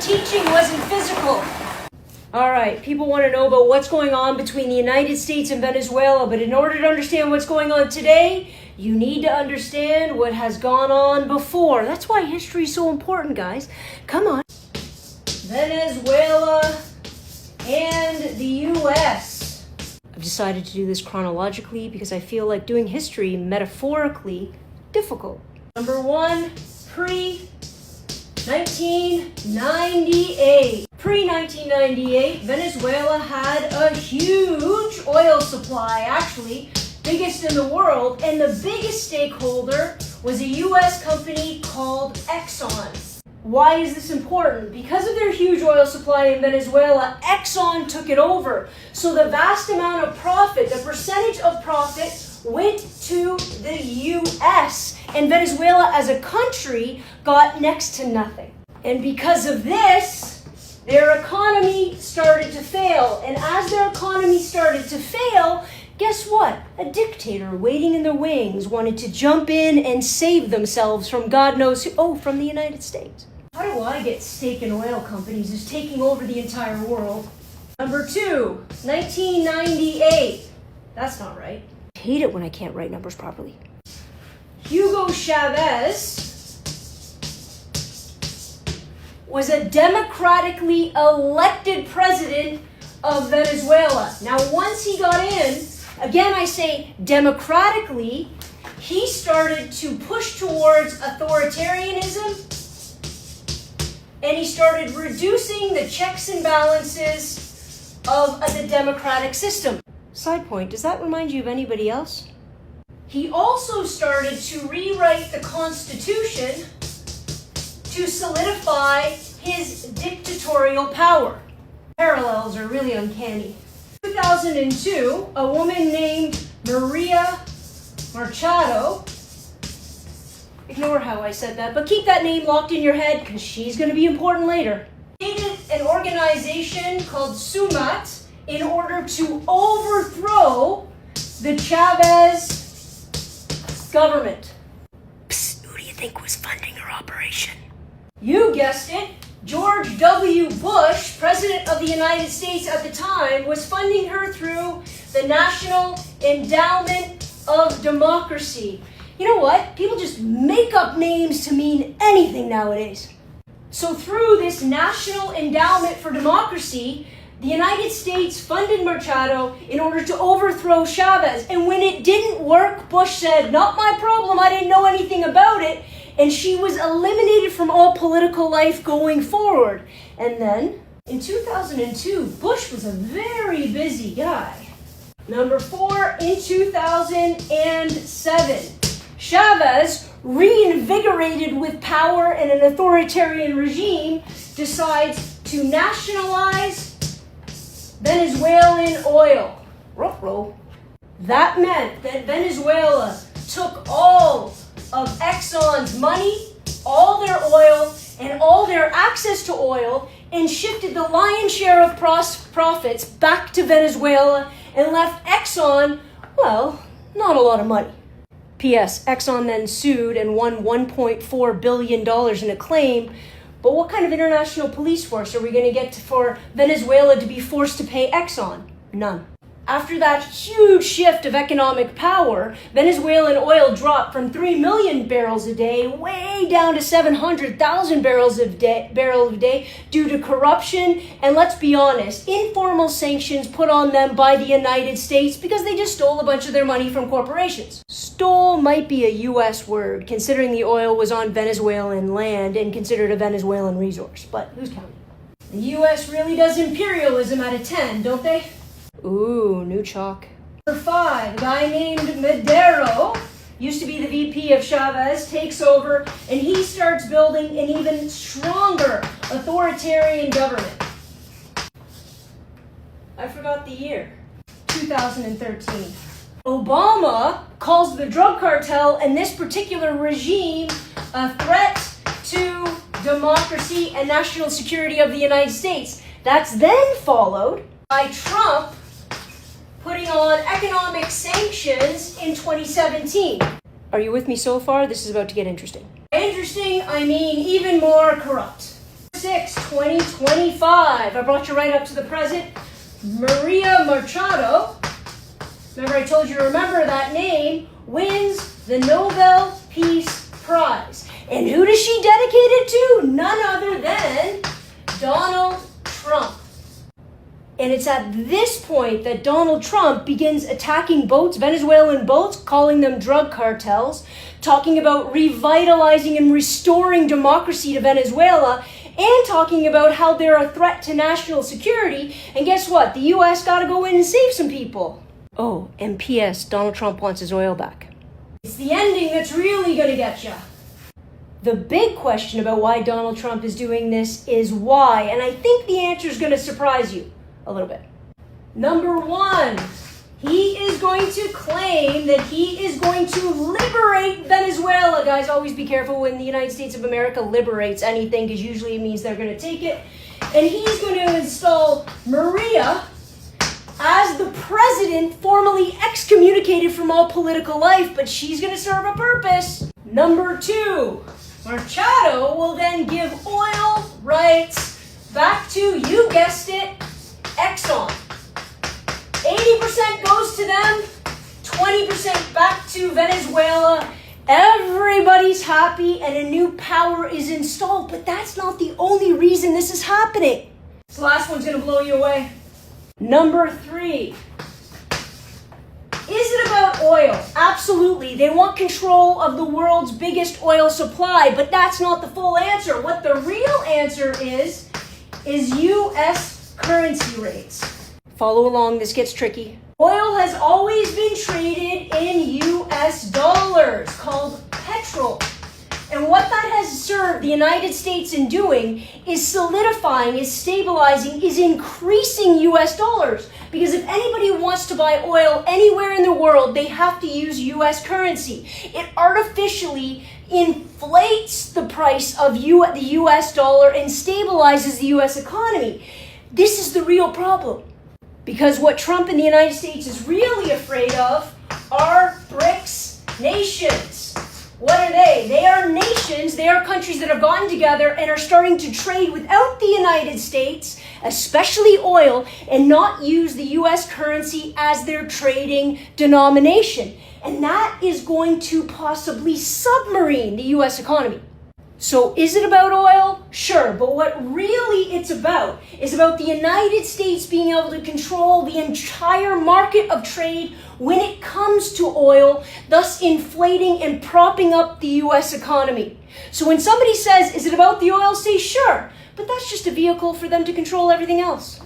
teaching wasn't physical. All right, people want to know about what's going on between the United States and Venezuela, but in order to understand what's going on today, you need to understand what has gone on before. That's why history is so important, guys. Come on. Venezuela and the U.S. I've decided to do this chronologically because I feel like doing history metaphorically difficult. Number one, pre-1998. Pre-1998, Venezuela had a huge oil supply, actually, biggest in the world, and the biggest stakeholder was a U.S. company called Exxon. Why is this important? Because of their huge oil supply in Venezuela, Exxon took it over. So the vast amount of profit, the percentage of profit, went to the U.S. and Venezuela as a country got next to nothing. And because of this, their economy started to fail. And as their economy started to fail, guess what? A dictator waiting in the wings wanted to jump in and save themselves from God knows who. Oh, from the United States. How do I get steak and oil companies just taking over the entire world? Number two, 1998. That's not right. I hate it when I can't write numbers properly. Hugo Chavez was a democratically elected president of Venezuela. Now, once he got in, again I say democratically, he started to push towards authoritarianism, and he started reducing the checks and balances of the democratic system. Side point, does that remind you of anybody else? He also started to rewrite the Constitution to solidify his dictatorial power. Parallels are really uncanny. 2002, a woman named Maria Machado, ignore how I said that, but keep that name locked in your head because she's going to be important later, created an organization called SUMAT in order to overthrow the Chavez government. Psst, who do you think was funding her operation? You guessed it. George W. Bush, President of the United States at the time, was funding her through the National Endowment of Democracy. You know what? People just make up names to mean anything nowadays. So through this National Endowment for Democracy, the United States funded Machado in order to overthrow Chavez. And when it didn't work, Bush said, "Not my problem, I didn't know anything about it." And she was eliminated from all political life going forward. And then, in 2002, Bush was a very busy guy. Number four, in 2007, Chavez, reinvigorated with power and an authoritarian regime, decides to nationalize Venezuelan oil. Ruh-roh. That meant that Venezuela took all of Exxon's money, all their oil, and all their access to oil, and shifted the lion's share of profits back to Venezuela and left Exxon, well, not a lot of money. P.S. Exxon then sued and won $1.4 billion in a claim. But what kind of international police force are we going to get for Venezuela to be forced to pay Exxon? None. After that huge shift of economic power, Venezuelan oil dropped from 3 million barrels a day way down to 700,000 barrels a day due to corruption and, let's be honest, informal sanctions put on them by the United States because they just stole a bunch of their money from corporations. Stole might be a U.S. word, considering the oil was on Venezuelan land and considered a Venezuelan resource, but who's counting? The U.S. really does imperialism out of 10, don't they? Ooh, new chalk. Number five, a guy named Madero, used to be the VP of Chavez, takes over, and he starts building an even stronger authoritarian government. I forgot the year. 2013. Obama calls the drug cartel and this particular regime a threat to democracy and national security of the United States. That's then followed by Trump putting on economic sanctions in 2017. Are you with me so far? This is about to get interesting. By interesting, I mean even more corrupt. 6, 2025. I brought you right up to the present. Maria Machado, remember I told you to remember that name, wins the Nobel Peace Prize. And who does she dedicate it to? None other than Donald Trump. And it's at this point that Donald Trump begins attacking boats, Venezuelan boats, calling them drug cartels, talking about revitalizing and restoring democracy to Venezuela, and talking about how they're a threat to national security. And guess what? The U.S. got to go in and save some people. Oh, and P.S. Donald Trump wants his oil back. It's the ending that's really going to get you. The big question about why Donald Trump is doing this is why, and I think the answer is going to surprise you a little bit. Number one, he is going to claim that he is going to liberate Venezuela. Guys, always be careful when the United States of America liberates anything, because usually it means they're going to take it. And he's going to install Maria as the president, formally excommunicated from all political life, but she's going to serve a purpose. Number two, Machado will then give oil rights back to, you guessed it, Exxon. 80% goes to them, 20% back to Venezuela. Everybody's happy and a new power is installed, but that's not the only reason this is happening. This last one's going to blow you away. Number three. Is it about oil? Absolutely. They want control of the world's biggest oil supply, but that's not the full answer. What the real answer is U.S. currency rates. Follow along, this gets tricky. Oil has always been traded in U.S. dollars, called petrol. And what that has served the United States in doing is solidifying, is stabilizing, is increasing U.S. dollars. Because if anybody wants to buy oil anywhere in the world, they have to use U.S. currency. It artificially inflates the price of the U.S. dollar and stabilizes the U.S. economy. This is the real problem. Because what Trump and the United States is really afraid of are BRICS nations. What are they? They are nations, they are countries that have gotten together and are starting to trade without the United States, especially oil, and not use the U.S. currency as their trading denomination. And that is going to possibly submarine the U.S. economy. So is it about oil? Sure, but what really it's about is about the United States being able to control the entire market of trade when it comes to oil, thus inflating and propping up the U.S. economy. So when somebody says, is it about the oil? Say, sure, but that's just a vehicle for them to control everything else.